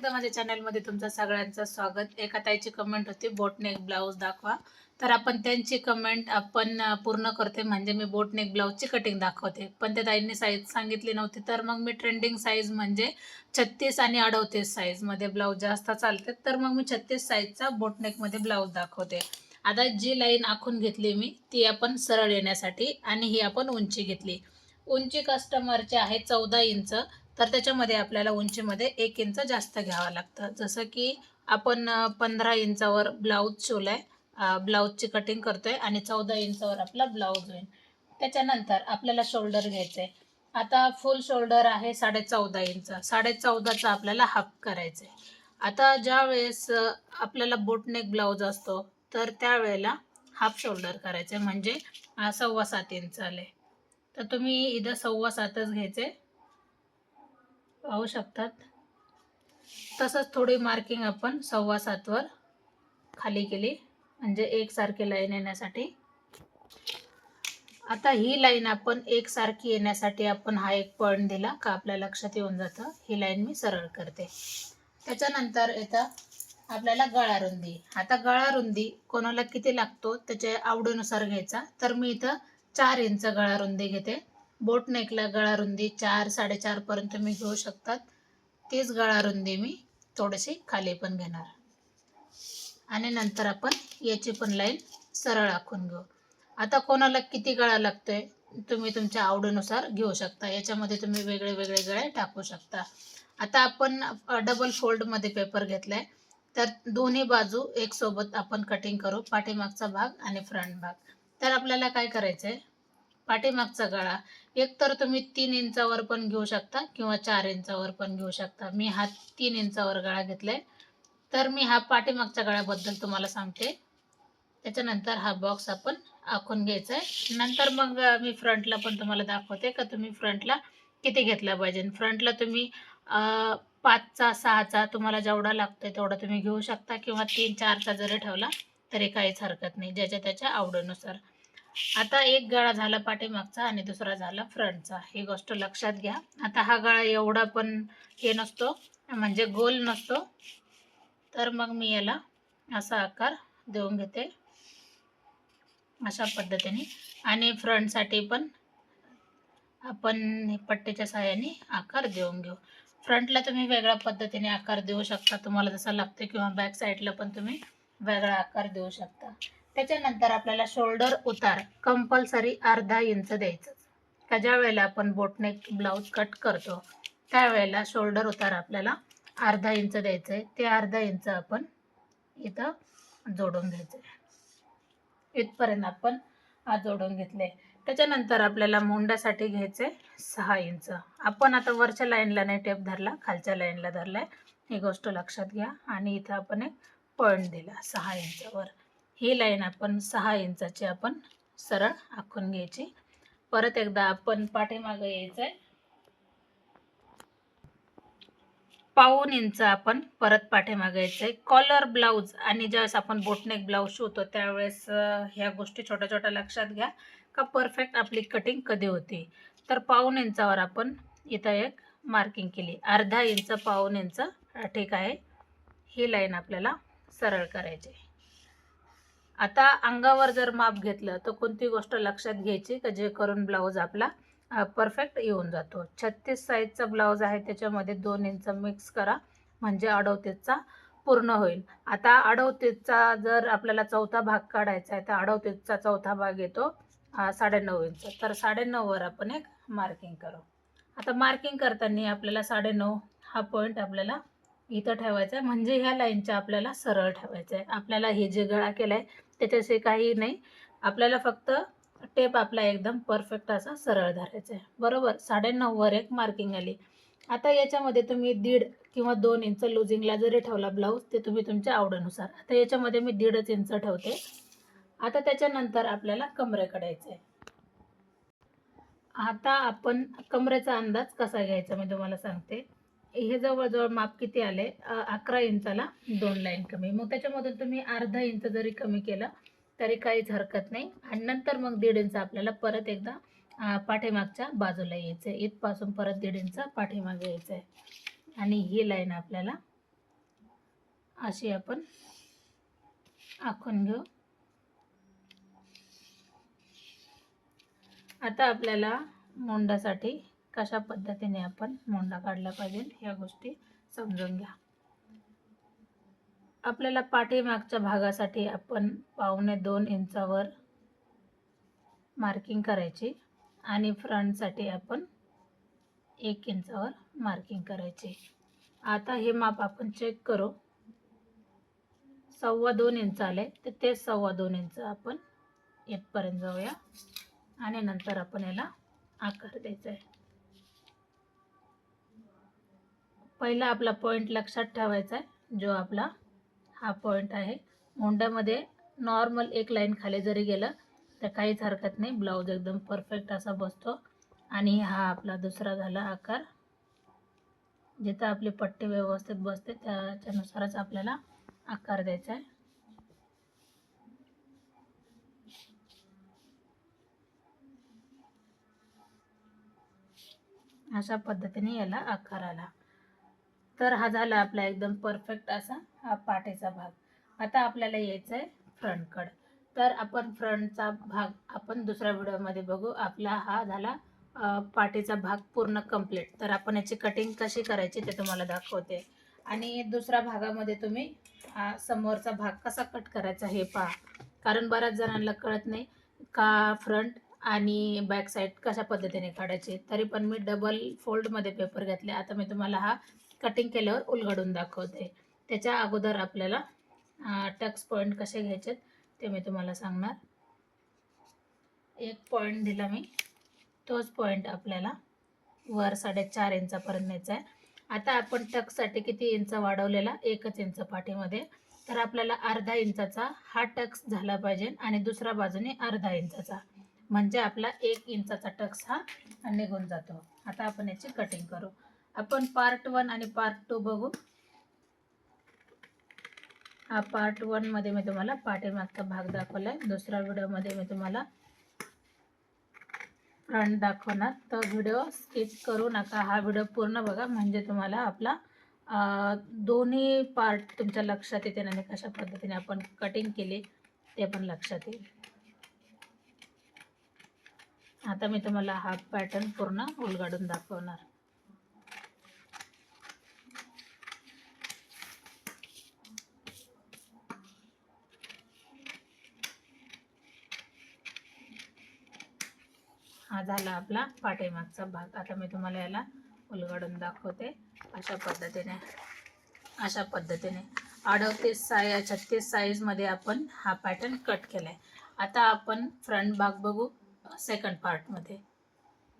एकदा माझ्या चॅनलमध्ये तुमचं सगळ्यांचं स्वागत। एका ताईची कमेंट होती बोटनेक ब्लाऊज दाखवा, तर आपण त्यांची कमेंट आपण पूर्ण करते, म्हणजे मी बोटनेक ब्लाऊजची कटिंग दाखवते। पण त्या ताईंनी साईज सांगितली नव्हती, तर मग मी ट्रेंडिंग साईज म्हणजे 36 आणि 38 साईजमध्ये ब्लाऊज जास्त चालते, तर मग मी 36 साईजचा बोटनेकमध्ये ब्लाऊज दाखवते। आता जी लाईन आखून घेतली मी ती आपण सरळ येण्यासाठी, आणि ही आपण उंची घेतली। उंची कस्टमरची आहे 14 इंच, तर त्याच्यामध्ये आपल्याला उंचीमध्ये 1 इंच जास्त घ्यावं लागतं। जसं की आपण 15 इंचावर ब्लाऊज शिवलाय, ब्लाऊजची कटिंग करतोय आणि 14 इंचावर आपला ब्लाऊज होईल। त्याच्यानंतर आपल्याला शोल्डर घ्यायचे। आता फुल शोल्डर आहे 14.5 इंच, 14.5चा आपल्याला हाफ करायचे। आता ज्या वेळेस आपल्याला बोटनेक ब्लाऊज असतो, तर त्यावेळेला हाफ शोल्डर करायचे, म्हणजे 7.25 इंच आले। तर तुम्ही इथं 7.25च घ्यायचे, पाहू शकतात। तसंच थोडी मार्किंग आपण 7.25 वर खाली केली, म्हणजे एकसारखी लाईन येण्यासाठी। आता ही लाईन आपण एकसारखी येण्यासाठी आपण हा एक पॉइंट दिला का आपल्या लक्षात येऊन जातं। ही लाईन मी सरळ करते। त्याच्यानंतर येतं आपल्याला गळा रुंदी। आता गळा रुंदी कोणाला किती लागतो त्याच्या आवडीनुसार घ्यायचा, तर मी इथं 4 इंच गळा रुंदी घेते। बोटनेकला गळा रुंदी 4 4.5 पर्यंत तुम्ही घेऊ शकतात। तीच गळा रुंदी मी थोडीशी खाली पण घेणार, आणि नंतर आपण याची पण लाईन सरळ आखून घेऊ। आता कोणाला किती गळा लागतोय तुम्ही तुमच्या आवडीनुसार घेऊ शकता, याच्यामध्ये तुम्ही वेगळे वेगळे गळे टाकू शकता। आता आपण डबल फोल्ड मध्ये पेपर घेतलाय, तर दोन्ही बाजू एक सोबत आपण कटिंग करू, पाठीमागचा भाग आणि फ्रंट भाग। तर आपल्याला काय करायचंय, पाठीमागचा गळा एक तर तुम्ही 3 इंचावर पण घेऊ शकता किंवा 4 इंचावर पण घेऊ शकता। मी हा 3 इंचावर गळा घेतलाय, तर मी हा पाठीमागच्या गळ्याबद्दल तुम्हाला सांगते। त्याच्यानंतर हा बॉक्स आपण आखून घ्यायचा आहे। नंतर मग मी फ्रंटला पण तुम्हाला दाखवते का तुम्ही फ्रंटला किती घेतला पाहिजे। फ्रंटला तुम्ही 5चा 6चा तुम्हाला जेवढा लागतोय तेवढा तुम्ही घेऊ शकता, किंवा 3-4चा जरी ठेवला तरी काहीच हरकत नाही, ज्याच्या त्याच्या आवडीनुसार। आता एक गळा झाला पाठीमागचा आणि दुसरा झाला फ्रंटचा, ही गोष्ट लक्षात घ्या। आता हा गळा एवढा पण हे नसतो, म्हणजे गोल नसतो, तर मग मी याला असा आकार देऊन घेते अशा पद्धतीने। आणि फ्रंटसाठी पण आपण पट्टीच्या सहाय्याने आकार देऊन घेऊ। फ्रंटला तुम्ही वेगळ्या पद्धतीने आकार देऊ शकता, तुम्हाला जसा लागतो, किंवा बॅक साईडला पण तुम्ही वेगळा आकार देऊ शकता। त्याच्यानंतर आपल्याला शोल्डर उतार कंपल्सरी अर्धा इंच द्यायचं, का ज्या वेळेला आपण बोटनेक ब्लाऊज कट करतो त्यावेळेला शोल्डर उतार आपल्याला अर्धा इंच द्यायचं। ते अर्धा इंच आपण इथं जोडून घ्यायचं, इथपर्यंत आपण जोडून घेतले। त्याच्यानंतर आपल्याला मुंड्यासाठी घ्यायचे 6 इंच। आपण आता वरच्या लाईनला नाही टेप धरला, खालच्या लाईनला धरलाय, ही गोष्ट लक्षात घ्या। आणि इथं आपण एक पॉइंट दिला 6 इंचावर। ही लाईन आपण 6 इंचाची आपण सरळ आखून घ्यायची। परत एकदा आपण पाठीमागे यायचंय, पाऊण इंच आपण परत पाठीमागे यायचंय। कॉलर ब्लाऊज आणि ज्यावेळेस आपण बोटनेक ब्लाऊज शिवतो त्यावेळेस ह्या गोष्टी छोट्या छोट्या लक्षात घ्या का परफेक्ट आपली कटिंग कधी होते। तर पाऊण इंचावर आपण इथं एक मार्किंग केली, अर्धा इंच पाऊण इंच ठीक आहे। ही लाईन आपल्याला सरळ करायची। आता अंगावर जर माप घेतलं तर कोणती गोष्ट लक्षात घ्यायची का जे करून ब्लाऊज आपला परफेक्ट येऊन जातो। 36 साईजचा ब्लाऊज आहे, त्याच्यामध्ये 2 इंच मिक्स करा, म्हणजे 38चा पूर्ण होईल। आता 38चा जर आपल्याला चौथा भाग काढायचा आहे, तर 38चा चौथा भाग येतो 9.5 इंच, तर 9.5 वर आपण एक मार्किंग करू। आता मार्किंग करताना आपल्याला 9.5 हा पॉईंट आपल्याला इथं ठेवायचा आहे, म्हणजे ह्या लाईनच्या आपल्याला सरळ ठेवायचं आहे। आपल्याला हे जे गळा केलाय त्याच्याशी काही नाही, आपल्याला फक्त टेप आपला एकदम परफेक्ट असा सरळ धरायचा आहे, बरोबर। 9.5 वर एक मार्किंग आली। आता याच्यामध्ये तुम्ही 1.5 किंवा 2 इंच लुजिंगला जरी ठेवला ब्लाऊज, ते तुम्ही तुमच्या आवडीनुसार। आता याच्यामध्ये मी 1.5 इंच ठेवते। आता त्याच्यानंतर आपल्याला कमरेकडे यायचंय। आता आपण कमरेचा अंदाज कसा घ्यायचा मी तुम्हाला सांगते। हे जवळजवळ माप किती आले, 11 इंचाला 2 लाईन कमी, मग त्याच्यामधून तुम्ही अर्धा इंच जरी कमी केलं तरी काहीच हरकत नाही। आणि नंतर मग 1.5 इंच आपल्याला परत एकदा पाठीमागच्या बाजूला यायचं आहे, इथपासून परत 1.5 इंच पाठीमागे यायचं आहे। आणि ही लाईन आपल्याला अशी आपण आखून घेऊ. आता आपल्याला मोंडासाठी कशा पद्धतीने आपण मोंडा काढला पाहिजे ह्या गोष्टी समजून घ्या. आपल्याला पाठीमागच्या भागासाठी आपण 1.25 इंचावर मार्किंग करायची आणि फ्रंटसाठी आपण 1 इंचावर मार्किंग करायची. आता हे माप आपण चेक करू. 2.25 इंच आले तर ते 2.25 इंच आपण इथपर्यंत जाऊया आणि नंतर आपण याला आकार द्यायचा आहे. पहिला आपला पॉइंट लक्षात ठेवायचा आहे, जो आपला हा पॉइंट आहे. मोंड्यामध्ये नॉर्मल एक लाईन खाली जरी गेलं तर काहीच हरकत नाही, ब्लाऊज एकदम परफेक्ट असा बसतो. आणि हा आपला दुसरा झाला आकार. जिथं आपली पट्टी व्यवस्थित बसते त्याच्यानुसारच आपल्याला आकार द्यायचा आहे. अशा पद्धतीने याला आकार आला. तर हा झाला आपला एकदम परफेक्ट असा हा पाठीचा भाग. आता आपल्याला यायचं आहे फ्रंटकडे. तर आपण फ्रंटचा भाग आपण दुसऱ्या व्हिडिओमध्ये बघू. आपला हा झाला पाठीचा भाग पूर्ण कंप्लीट. तर आपण याची कटिंग कशी करायची ते तुम्हाला दाखवते. आणि दुसऱ्या भागामध्ये तुम्ही समोरचा भाग कसा कट करायचा हे पहा. कारण बऱ्याच जणांना कळत नाही का फ्रंट आणि बॅक साईड कशा पद्धतीने काढायचे. तरी पण मी डबल फोल्डमध्ये पेपर घेतले. आता मी तुम्हाला हा कटिंग केल्यावर उलगडून दाखवते. त्याच्या अगोदर आपल्याला टक्स पॉईंट कसे घ्यायचे ते मी तुम्हाला सांगणार. एक पॉईंट दिला मी, तोच पॉईंट आपल्याला वर 4.5 इंचापर्यंत न्यायचा आहे. आता आपण टक्ससाठी किती इंच वाढवलेला, 1 इंच पाठीमध्ये. तर आपल्याला अर्धा इंचाचा हा टक्स झाला पाहिजे आणि दुसऱ्या बाजूने अर्धा इंचाचा, म्हणजे आपला 1 इंचाचा टक्स हा निघून जातो. आता आपण याची कटिंग करू. आपण पार्ट 1 आणि पार्ट 2 बघू. हा पार्ट 1 मध्ये मी तुम्हाला पाठीमागचा भाग दाखवलाय. दुसऱ्या व्हिडिओमध्ये मी तुम्हाला फ्रंट दाखवणार. तर व्हिडिओ स्किप करू नका, हा व्हिडिओ पूर्ण बघा, म्हणजे तुम्हाला आपला दोन्ही पार्ट तुमच्या लक्षात येते आणि कशा पद्धतीने आपण कटिंग केली ते पण लक्षात येईल. आता मी तुम्हाला हा पॅटर्न पूर्ण उलगडून दाखवणार. हा झाला आपला पाठीमागचा भाग. आता मी तुम्हाला याला उलगडून दाखवते. अशा पद्धतीने 38 36 साईजमध्ये आपण हा पॅटर्न कट केलाय. आता आपण फ्रंट भाग बघू सेकंड पार्टमध्ये.